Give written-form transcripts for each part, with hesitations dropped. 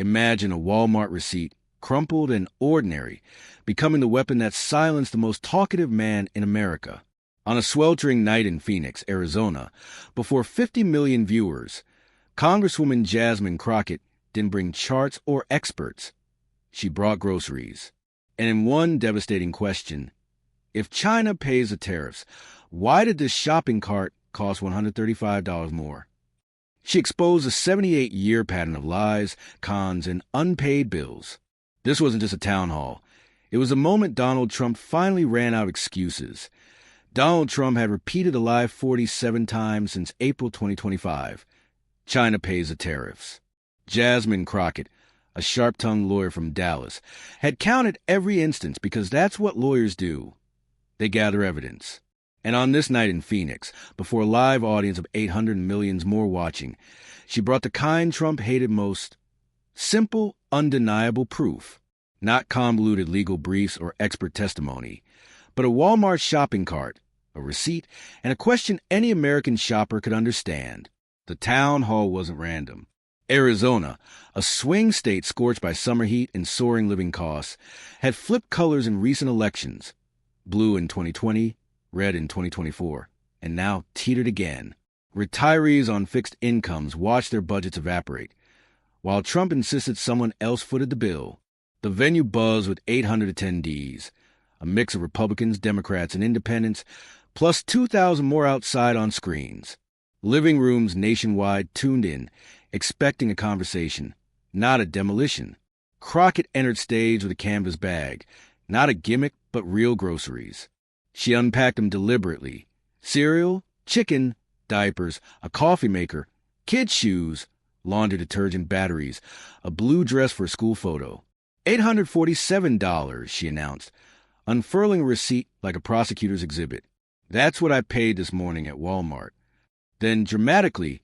Imagine a Walmart receipt, crumpled and ordinary, becoming the weapon that silenced the most talkative man in America. On a sweltering night in Phoenix, Arizona, before 50 million viewers, Congresswoman Jasmine Crockett didn't bring charts or experts. She brought groceries. And in one devastating question, if China pays the tariffs, why did this shopping cart cost $135 more? She exposed a 78-year pattern of lies, cons, and unpaid bills. This wasn't just a town hall. It was the moment Donald Trump finally ran out of excuses. Donald Trump had repeated the lie 47 times since April 2025. China pays the tariffs. Jasmine Crockett, a sharp-tongued lawyer from Dallas, had counted every instance because that's what lawyers do. They gather evidence. And on this night in Phoenix, before a live audience of 800 millions more watching, she brought the kind Trump hated most: simple, undeniable proof. Not convoluted legal briefs or expert testimony, but a Walmart shopping cart, a receipt, and a question any American shopper could understand. The town hall wasn't random. Arizona, a swing state scorched by summer heat and soaring living costs, had flipped colors in recent elections. Blue in 2020, red in 2024, and now teetered again. Retirees on fixed incomes watched their budgets evaporate, while Trump insisted someone else footed the bill. The venue buzzed with 800 attendees, a mix of Republicans, Democrats, and independents, plus 2,000 more outside on screens. Living rooms nationwide tuned in, expecting a conversation, not a demolition. Crockett entered stage with a canvas bag, not a gimmick, but real groceries. She unpacked them deliberately. Cereal, chicken, diapers, a coffee maker, kids' shoes, laundry detergent, batteries, a blue dress for a school photo. $847, she announced, unfurling a receipt like a prosecutor's exhibit. That's what I paid this morning at Walmart. Then, dramatically,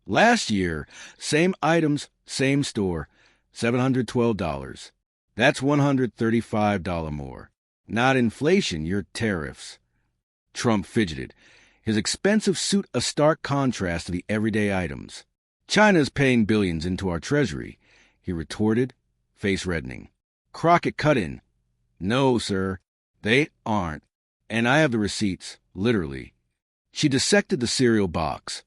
last year, same items, same store, $712. That's $135 more. Not inflation, your tariffs. Trump fidgeted, his expensive suit a stark contrast to the everyday items. China's paying billions into our treasury, he retorted, face reddening. Crockett cut in. No, sir, they aren't. And I have the receipts, literally. She dissected the cereal box.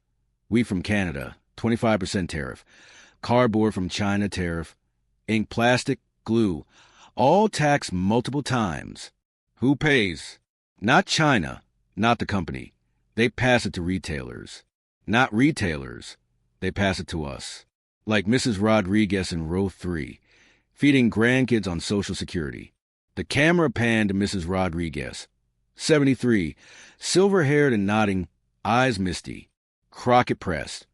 Wheat from Canada, 25% tariff. Cardboard from China, tariff. Ink, plastic, glue, all taxed multiple times. Who pays? Not China, not the company. They pass it to retailers. Not retailers. They pass it to us. Like Mrs. Rodriguez in row 3, feeding grandkids on Social Security. The camera panned to Mrs. Rodriguez, 73, silver-haired and nodding, eyes misty. Crockett pressed.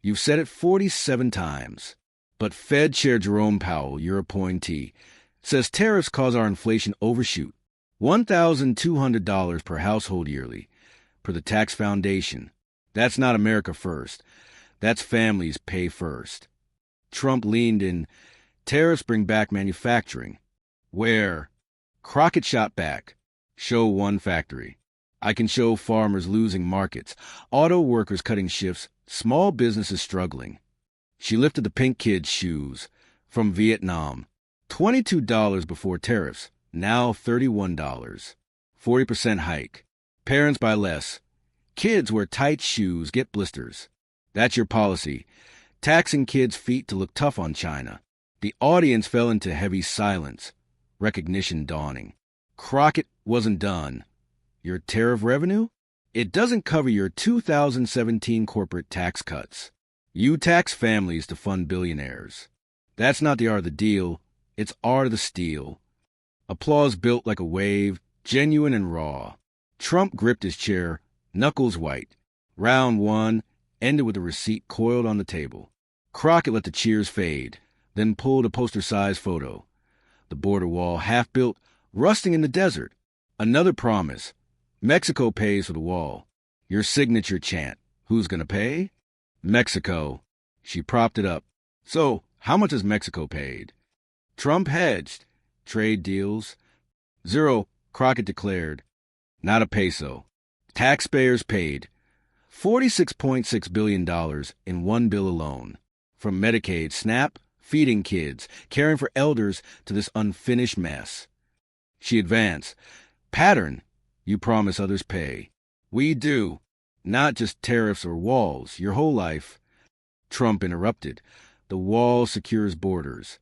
You've said it 47 times. But Fed Chair Jerome Powell, your appointee, says tariffs cause our inflation overshoot. $1,200 per household yearly, per the Tax Foundation. That's not America first. That's families pay first. Trump leaned in. Tariffs bring back manufacturing. Where? Crockett shot back. Show one factory. I can show farmers losing markets, auto workers cutting shifts, small businesses struggling. She lifted the pink kid's shoes from Vietnam. $22 before tariffs, now $31. 40% hike. Parents buy less. Kids wear tight shoes, get blisters. That's your policy, taxing kids' feet to look tough on China. The audience fell into heavy silence, recognition dawning. Crockett wasn't done. Your tariff revenue? It doesn't cover your 2017 corporate tax cuts. You tax families to fund billionaires. That's not the art of the deal, it's art of the steal. Applause built like a wave, genuine and raw. Trump gripped his chair, knuckles white. Round one ended with a receipt coiled on the table. Crockett let the cheers fade, then pulled a poster-sized photo. The border wall, half-built, rusting in the desert. Another promise. Mexico pays for the wall. Your signature chant. Who's gonna pay? Mexico. She propped it up. So, how much has Mexico paid? Trump hedged. Trade deals. Zero, Crockett declared. Not a peso. Taxpayers paid. $46.6 billion in one bill alone. From Medicaid, SNAP, feeding kids, caring for elders to this unfinished mess. She advanced. Pattern, you promise others pay. We do. Not just tariffs or walls, your whole life. Trump interrupted. The wall secures borders.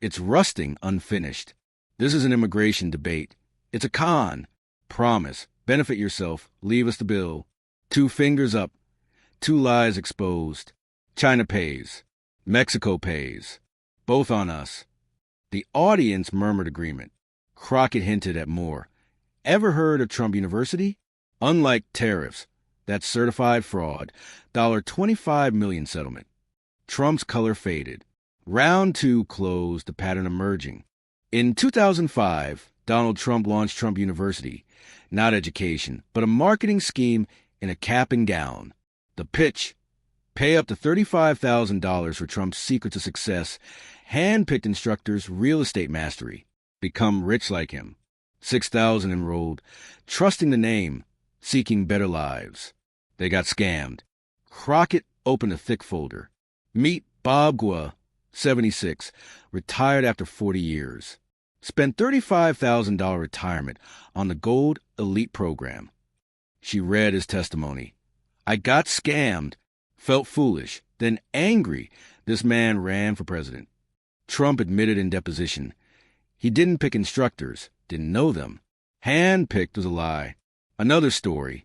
It's rusting unfinished. This is an immigration debate. It's a con. Promise. Benefit yourself. Leave us the bill. 2 fingers up. 2 lies exposed. China pays. Mexico pays. Both on us. The audience murmured agreement. Crockett hinted at more. Ever heard of Trump University? Unlike tariffs, that's certified fraud. $25 million settlement. Trump's color faded. Round 2 closed, the pattern emerging. In 2005, Donald Trump launched Trump University. Not education, but a marketing scheme in a cap and gown. The pitch: pay up to $35,000 for Trump's secret to success. Hand-picked instructors, real estate mastery. Become rich like him. 6,000 enrolled, trusting the name, seeking better lives. They got scammed. Crockett opened a thick folder. Meet Bob Gua, 76, retired after 40 years. Spent $35,000 retirement on the Gold Elite program. She read his testimony. I got scammed, felt foolish, then angry. This man ran for president. Trump admitted in deposition. He didn't pick instructors, didn't know them. Hand-picked was a lie. Another story.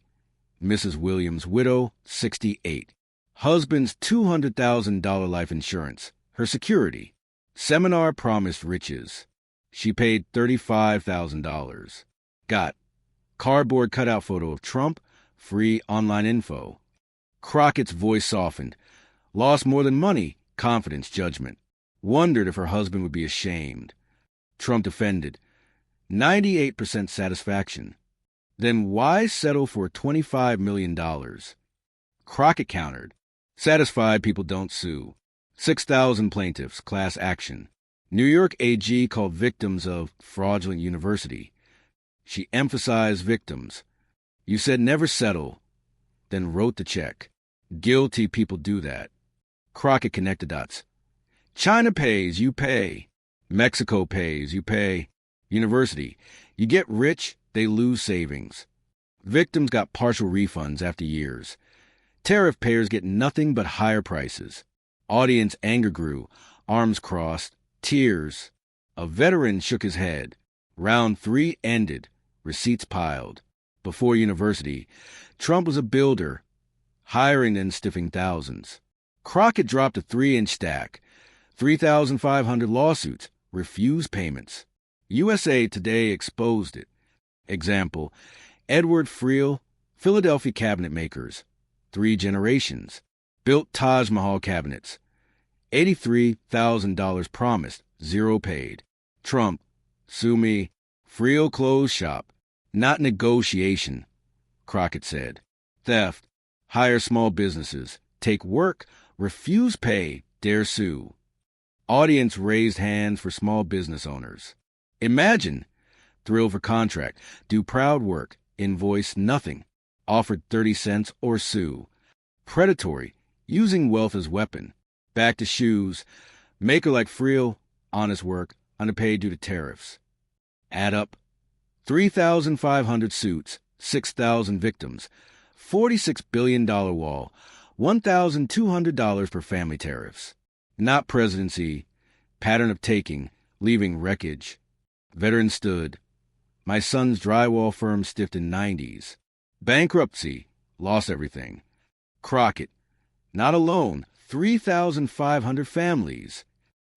Mrs. Williams' widow, 68. Husband's $200,000 life insurance. Her security. Seminar promised riches. She paid $35,000. Got cardboard cutout photo of Trump, free online info. Crockett's voice softened. Lost more than money, confidence, judgment. Wondered if her husband would be ashamed. Trump defended. 98% satisfaction. Then why settle for $25 million? Crockett countered. Satisfied people don't sue. 6,000 plaintiffs, class action. New York AG called victims of fraudulent university. She emphasized victims. You said never settle, then wrote the check. Guilty people do that. Crockett connected dots. China pays, you pay. Mexico pays, you pay. University. You get rich, they lose savings. Victims got partial refunds after years. Tariff payers get nothing but higher prices. Audience anger grew, arms crossed, tears. A veteran shook his head. Round 3 ended. Receipts piled. Before University, Trump was a builder, hiring and stiffing thousands. Crockett dropped a 3-inch stack. 3,500 lawsuits, refused payments. USA Today exposed it. Example, Edward Friel, Philadelphia cabinet makers. 3 generations. Built Taj Mahal cabinets. $83,000 promised, 0 paid. Trump, sue me. Friel closed shop. Not negotiation, Crockett said. Theft. Hire small businesses. Take work. Refuse pay. Dare sue. Audience raised hands for small business owners. Imagine. Thrill for contract. Do proud work. Invoice nothing. Offered 30 cents or sue. Predatory. Using wealth as weapon. Back to shoes. Maker like Friel. Honest work. Underpaid due to tariffs. Add up. 3,500 suits. 6,000 victims. $46 billion wall. $1,200 per family tariffs. Not presidency. Pattern of taking. Leaving wreckage. Veteran stood. My son's drywall firm stiffed in 90s. Bankruptcy. Lost everything. Crockett. Not alone. 3,500 families.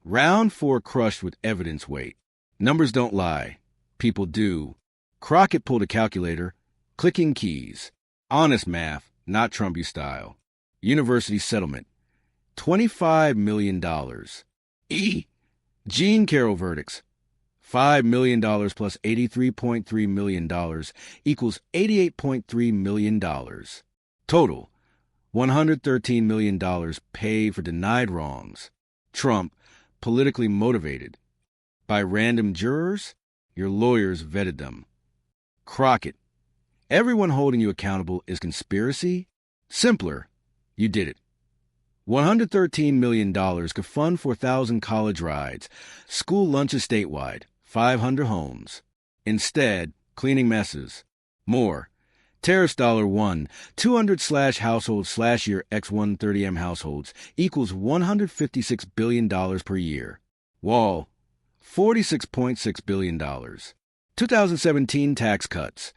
Round 4 crushed with evidence weight. Numbers don't lie. People do. Crockett pulled a calculator. Clicking keys. Honest math, not Trumpy style. University settlement. $25 million. Jean Carroll verdicts. $5 million plus $83.3 million equals $88.3 million. Total, $113 million paid for denied wrongs. Trump, politically motivated. By random jurors? Your lawyers vetted them. Crockett, everyone holding you accountable is conspiracy? Simpler, you did it. $113 million could fund 4,000 college rides, school lunches statewide, 500 homes. Instead, cleaning messes. More. Tariffs $1, 200/household/year x 130M households equals $156 billion per year. Wall, $46.6 billion. 2017 tax cuts,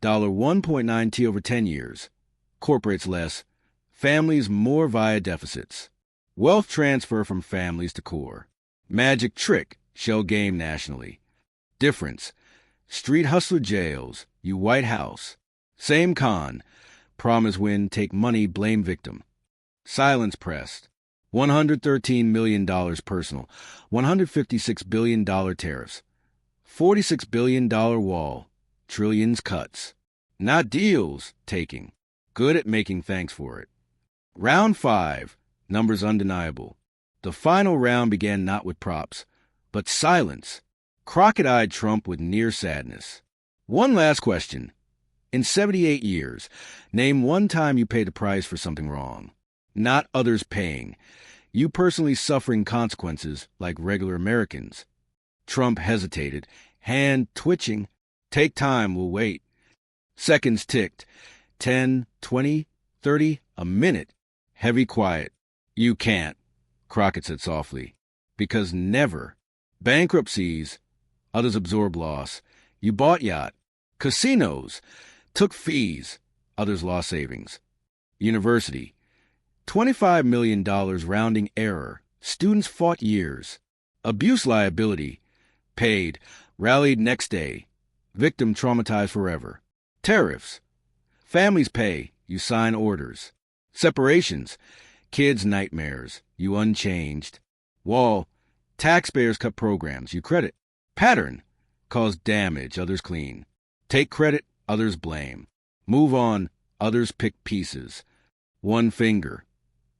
$1.9 over 10 years. Corporates less, families more via deficits. Wealth transfer from families to core. Magic trick, shell game nationally. Difference, street hustler jails, you White House. Same con, promise win, take money, blame victim. Silence pressed, $113 million personal, $156 billion tariffs, $46 billion wall, trillions cuts. Not deals, taking. Good at making thanks for it. Round 5, numbers undeniable. The final round began not with props, but silence. Crockett-eyed Trump with near sadness. One last question. In 78 years, name one time you paid the price for something wrong. Not others paying. You personally suffering consequences like regular Americans. Trump hesitated, hand twitching. Take time, we'll wait. Seconds ticked. 10, 20, 30, a minute. Heavy quiet. You can't, Crockett said softly. Because never. Bankruptcies. Others absorb loss. You bought yacht. Casinos. Took fees. Others lost savings. University. $25 million rounding error. Students fought years. Abuse liability. Paid. Rallied next day. Victim traumatized forever. Tariffs. Families pay. You sign orders. Separations. Kids' nightmares. You unchanged. Wall. Taxpayers cut programs. You credit. Pattern. Cause damage. Others clean. Take credit. Others blame. Move on. Others pick pieces. One finger.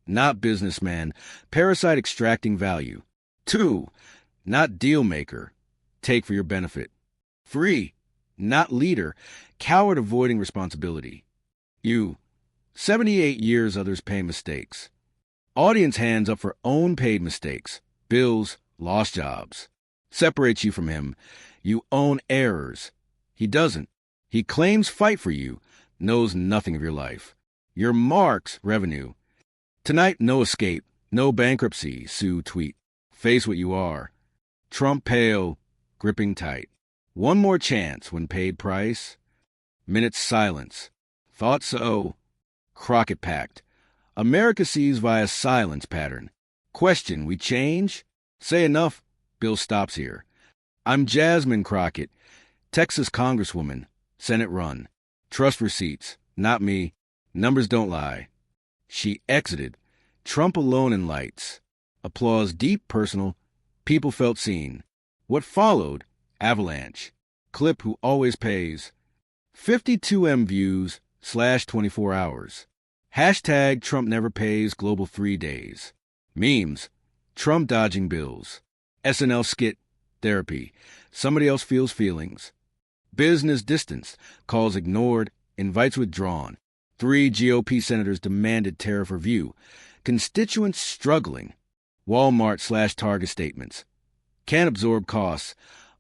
Not businessman. Parasite extracting value. 2. Not deal maker. Take for your benefit. 3. Not leader. Coward avoiding responsibility. You. 78 years others pay mistakes. Audience hands up for own paid mistakes. Bills, lost jobs. Separates you from him. You own errors. He doesn't. He claims fight for you, knows nothing of your life. Your marks, revenue. Tonight, no escape, no bankruptcy, Sue tweet. Face what you are. Trump pale, gripping tight. One more chance when paid price. Minutes silence. Thought so. Crockett packed. America sees via silence pattern. Question, we change? Say enough. Bill stops here. I'm Jasmine Crockett, Texas Congresswoman. Senate run. Trust receipts. Not me. Numbers don't lie. She exited. Trump alone in lights. Applause deep, personal. People felt seen. What followed? Avalanche. Clip who always pays. 52M views /24 hours. Hashtag Trump never pays global 3 days. Memes. Trump dodging bills. SNL skit. Therapy. Somebody else feels feelings. Business distance. Calls ignored. Invites withdrawn. 3 GOP senators demanded tariff review. Constituents struggling. Walmart/Target statements. Can't absorb costs.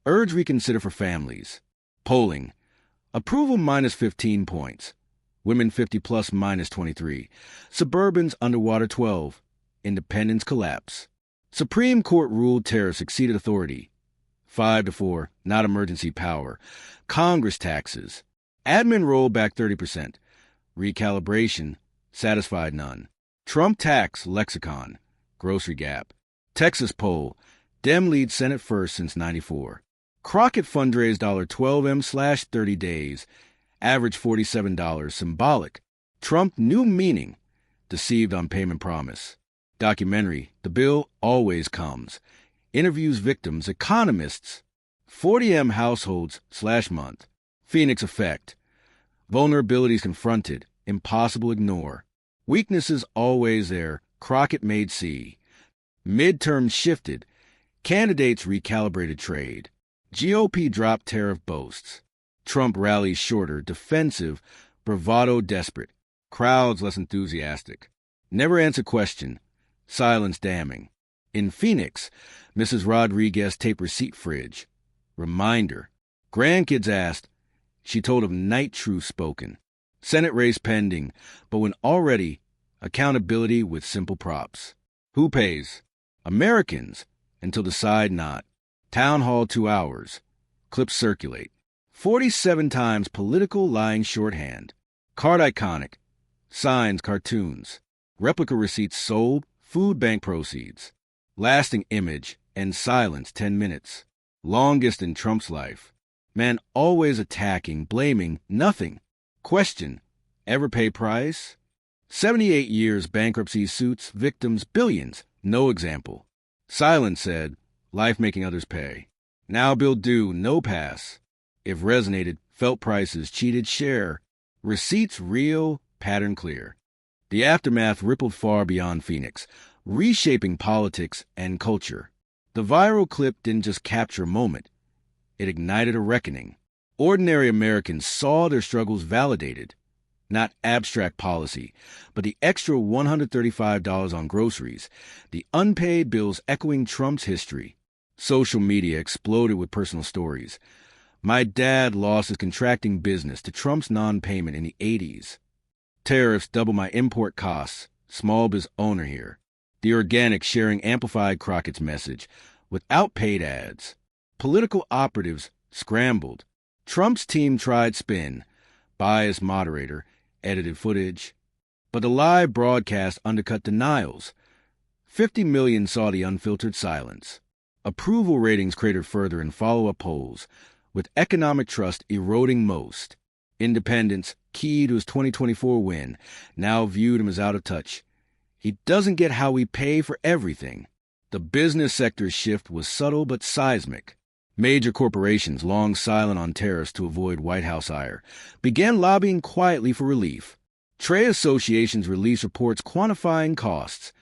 Urge reconsider for families. Polling. Approval -15 points. Women 50 plus -23. Suburbans underwater 12. Independents collapse. Supreme Court ruled tariffs exceeded authority. 5-4, not emergency power. Congress taxes. Admin roll back 30%. Recalibration, satisfied none. Trump tax lexicon, grocery gap. Texas poll, Dem lead Senate first since 94. Crockett fundraised $12M/30 days. Average $47, symbolic. Trump new meaning, deceived on payment promise. Documentary, the bill always comes. Interviews victims, economists. 40M households/month. Phoenix effect. Vulnerabilities confronted, impossible ignore. Weaknesses always there, Crockett made see. Midterms shifted. Candidates recalibrated trade. GOP dropped tariff boasts. Trump rallies shorter, defensive, bravado desperate. Crowds less enthusiastic. Never answer question. Silence damning. In Phoenix, Mrs. Rodriguez taped receipt fridge. Reminder. Grandkids asked. She told of night truth spoken. Senate race pending, but when already, accountability with simple props. Who pays? Americans, until decide not. Town hall 2 hours. Clips circulate. 47 times political lying shorthand. Card iconic. Signs, cartoons. Replica receipts sold, food bank proceeds. Lasting image and silence 10 minutes. Longest in Trump's life. Man always attacking, blaming, nothing. Question, ever pay price? 78 years bankruptcy suits, victims, billions, no example. Silence said, life making others pay. Now bill due, no pass. If resonated, felt prices, cheated share. Receipts real, pattern clear. The aftermath rippled far beyond Phoenix, reshaping politics and culture. The viral clip didn't just capture a moment. It ignited a reckoning. Ordinary Americans saw their struggles validated. Not abstract policy, but the extra $135 on groceries, the unpaid bills echoing Trump's history. Social media exploded with personal stories. My dad lost his contracting business to Trump's non-payment in the 80s. Tariffs double my import costs. Small biz owner here. The organic sharing amplified Crockett's message without paid ads. Political operatives scrambled. Trump's team tried spin, biased moderator, edited footage. But the live broadcast undercut denials. 50 million saw the unfiltered silence. Approval ratings cratered further in follow-up polls, with economic trust eroding most. Independents, key to his 2024 win, now viewed him as out of touch. He doesn't get how we pay for everything. The business sector's shift was subtle but seismic. Major corporations, long silent on tariffs to avoid White House ire, began lobbying quietly for relief. Trade associations released reports quantifying costs.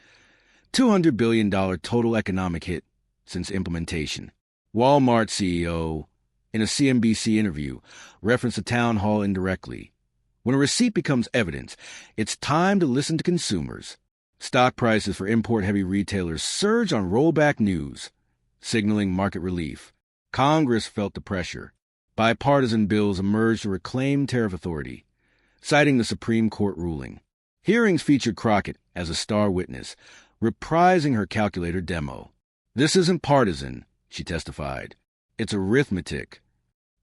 $200 billion total economic hit since implementation. Walmart CEO, in a CNBC interview, referenced a town hall indirectly. When a receipt becomes evidence, it's time to listen to consumers. Stock prices for import-heavy retailers surge on rollback news, signaling market relief. Congress felt the pressure. Bipartisan bills emerged to reclaim tariff authority, citing the Supreme Court ruling. Hearings featured Crockett as a star witness, reprising her calculator demo. This isn't partisan, she testified. It's arithmetic.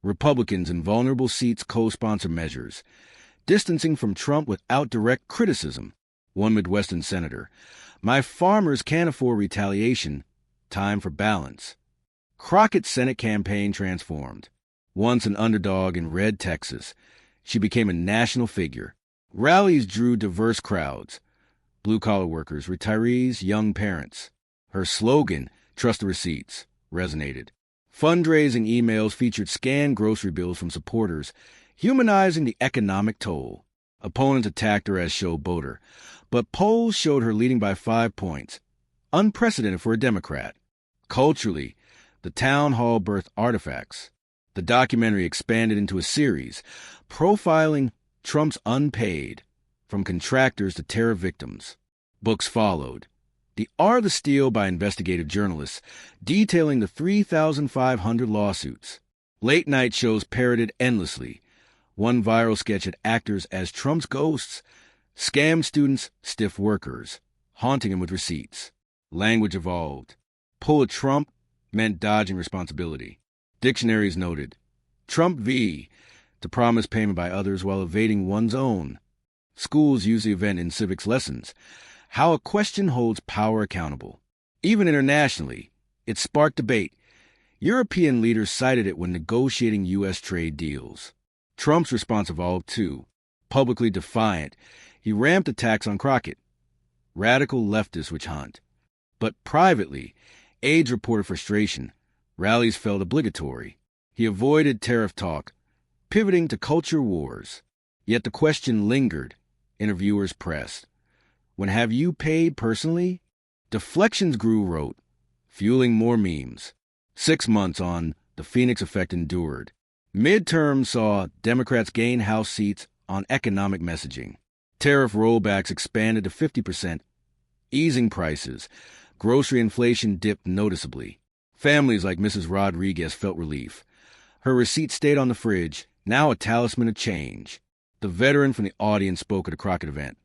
Republicans in vulnerable seats co-sponsor measures, distancing from Trump without direct criticism. One Midwestern senator, my farmers can't afford retaliation. Time for balance. Crockett's Senate campaign transformed. Once an underdog in red Texas, she became a national figure. Rallies drew diverse crowds. Blue-collar workers, retirees, young parents. Her slogan, trust the receipts, resonated. Fundraising emails featured scanned grocery bills from supporters, humanizing the economic toll. Opponents attacked her as showboater, but polls showed her leading by 5 points, unprecedented for a Democrat. Culturally, the town hall birthed artifacts. The documentary expanded into a series, profiling Trump's unpaid, from contractors to terror victims. Books followed. The Art of the Steal by investigative journalists, detailing the 3,500 lawsuits. Late-night shows parroted endlessly. One viral sketch had actors as Trump's ghosts, scam students, stiff workers, haunting him with receipts. Language evolved. Pull a Trump meant dodging responsibility. Dictionaries noted, Trump v. to promise payment by others while evading one's own. Schools use the event in civics lessons, how a question holds power accountable. Even internationally, it sparked debate. European leaders cited it when negotiating U.S. trade deals. Trump's response evolved too. Publicly defiant, he ramped attacks on Crockett. Radical leftist witch hunt. But privately, aides reported frustration. Rallies felt obligatory. He avoided tariff talk, pivoting to culture wars. Yet the question lingered. Interviewers pressed. When have you paid personally? Deflections grew rote, fueling more memes. 6 months on, the Phoenix effect endured. Midterms saw Democrats gain House seats on economic messaging. Tariff rollbacks expanded to 50%. Easing prices, grocery inflation dipped noticeably. Families like Mrs. Rodriguez felt relief. Her receipt stayed on the fridge, now a talisman of change. The veteran from the audience spoke at a Crockett event.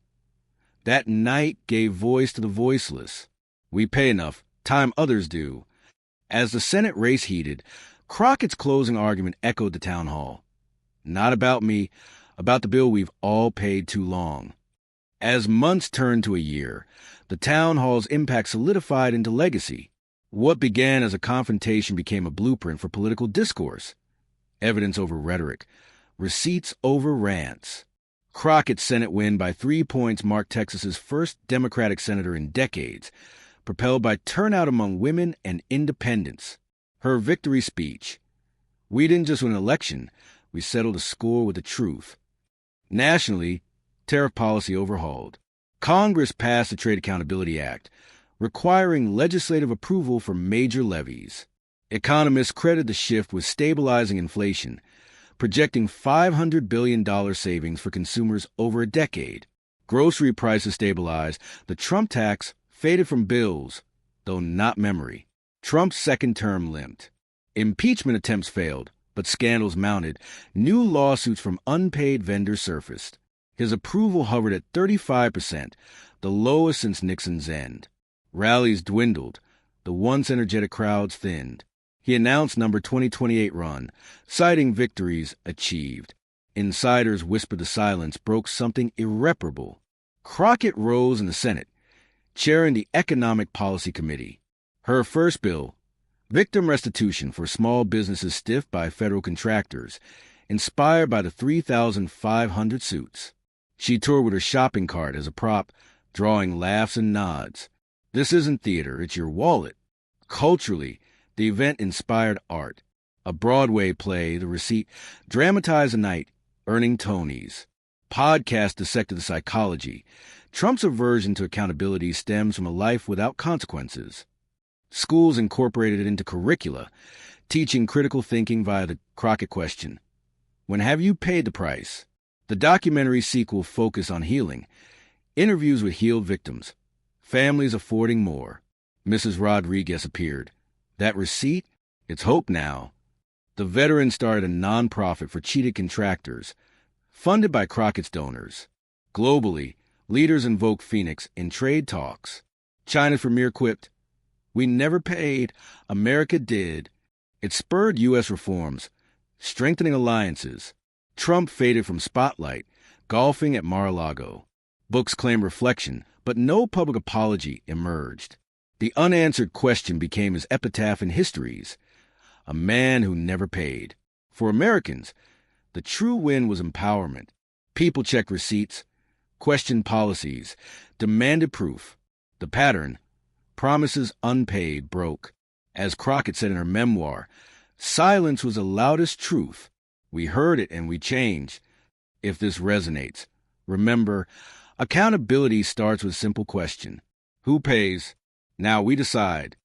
That night gave voice to the voiceless. We pay enough, time others do. As the Senate race heated, Crockett's closing argument echoed the town hall. Not about me, about the bill we've all paid too long. As months turned to a year, the town hall's impact solidified into legacy. What began as a confrontation became a blueprint for political discourse. Evidence over rhetoric, receipts over rants. Crockett's Senate win by 3 points marked Texas's first Democratic senator in decades, propelled by turnout among women and independents. Her victory speech. We didn't just win an election, we settled a score with the truth. Nationally, tariff policy overhauled. Congress passed the Trade Accountability Act, requiring legislative approval for major levies. Economists credit the shift with stabilizing inflation, projecting $500 billion savings for consumers over a decade. Grocery prices stabilized. The Trump tax faded from bills, though not memory. Trump's second term limped. Impeachment attempts failed, but scandals mounted. New lawsuits from unpaid vendors surfaced. His approval hovered at 35%, the lowest since Nixon's end. Rallies dwindled. The once energetic crowds thinned. He announced number 2028 run, citing victories achieved. Insiders whispered the silence broke something irreparable. Crockett rose in the Senate, chairing the Economic Policy Committee. Her first bill, victim restitution for small businesses stiffed by federal contractors, inspired by the 3,500 suits. She toured with her shopping cart as a prop, drawing laughs and nods. This isn't theater, it's your wallet. Culturally, the event inspired art. A Broadway play, The Receipt, dramatized a night, earning Tonys. Podcast dissected the psychology. Trump's aversion to accountability stems from a life without consequences. Schools incorporated it into curricula, teaching critical thinking via the Crockett question. When have you paid the price? The documentary sequel focused on healing. Interviews with healed victims. Families affording more. Mrs. Rodriguez appeared. That receipt? It's hope now. The veteran started a nonprofit for cheated contractors, funded by Crockett's donors. Globally, leaders invoke Phoenix in trade talks. China's premier quipped, "We never paid, America did." It spurred U.S. reforms, strengthening alliances. Trump faded from spotlight, golfing at Mar-a-Lago. Books claimed reflection, but no public apology emerged. The unanswered question became his epitaph in histories. A man who never paid. For Americans, the true win was empowerment. People checked receipts, questioned policies, demanded proof. The pattern, promises unpaid, broke. As Crockett said in her memoir, silence was the loudest truth. We heard it and we changed. If this resonates, remember, accountability starts with a simple question. Who pays? Now we decide.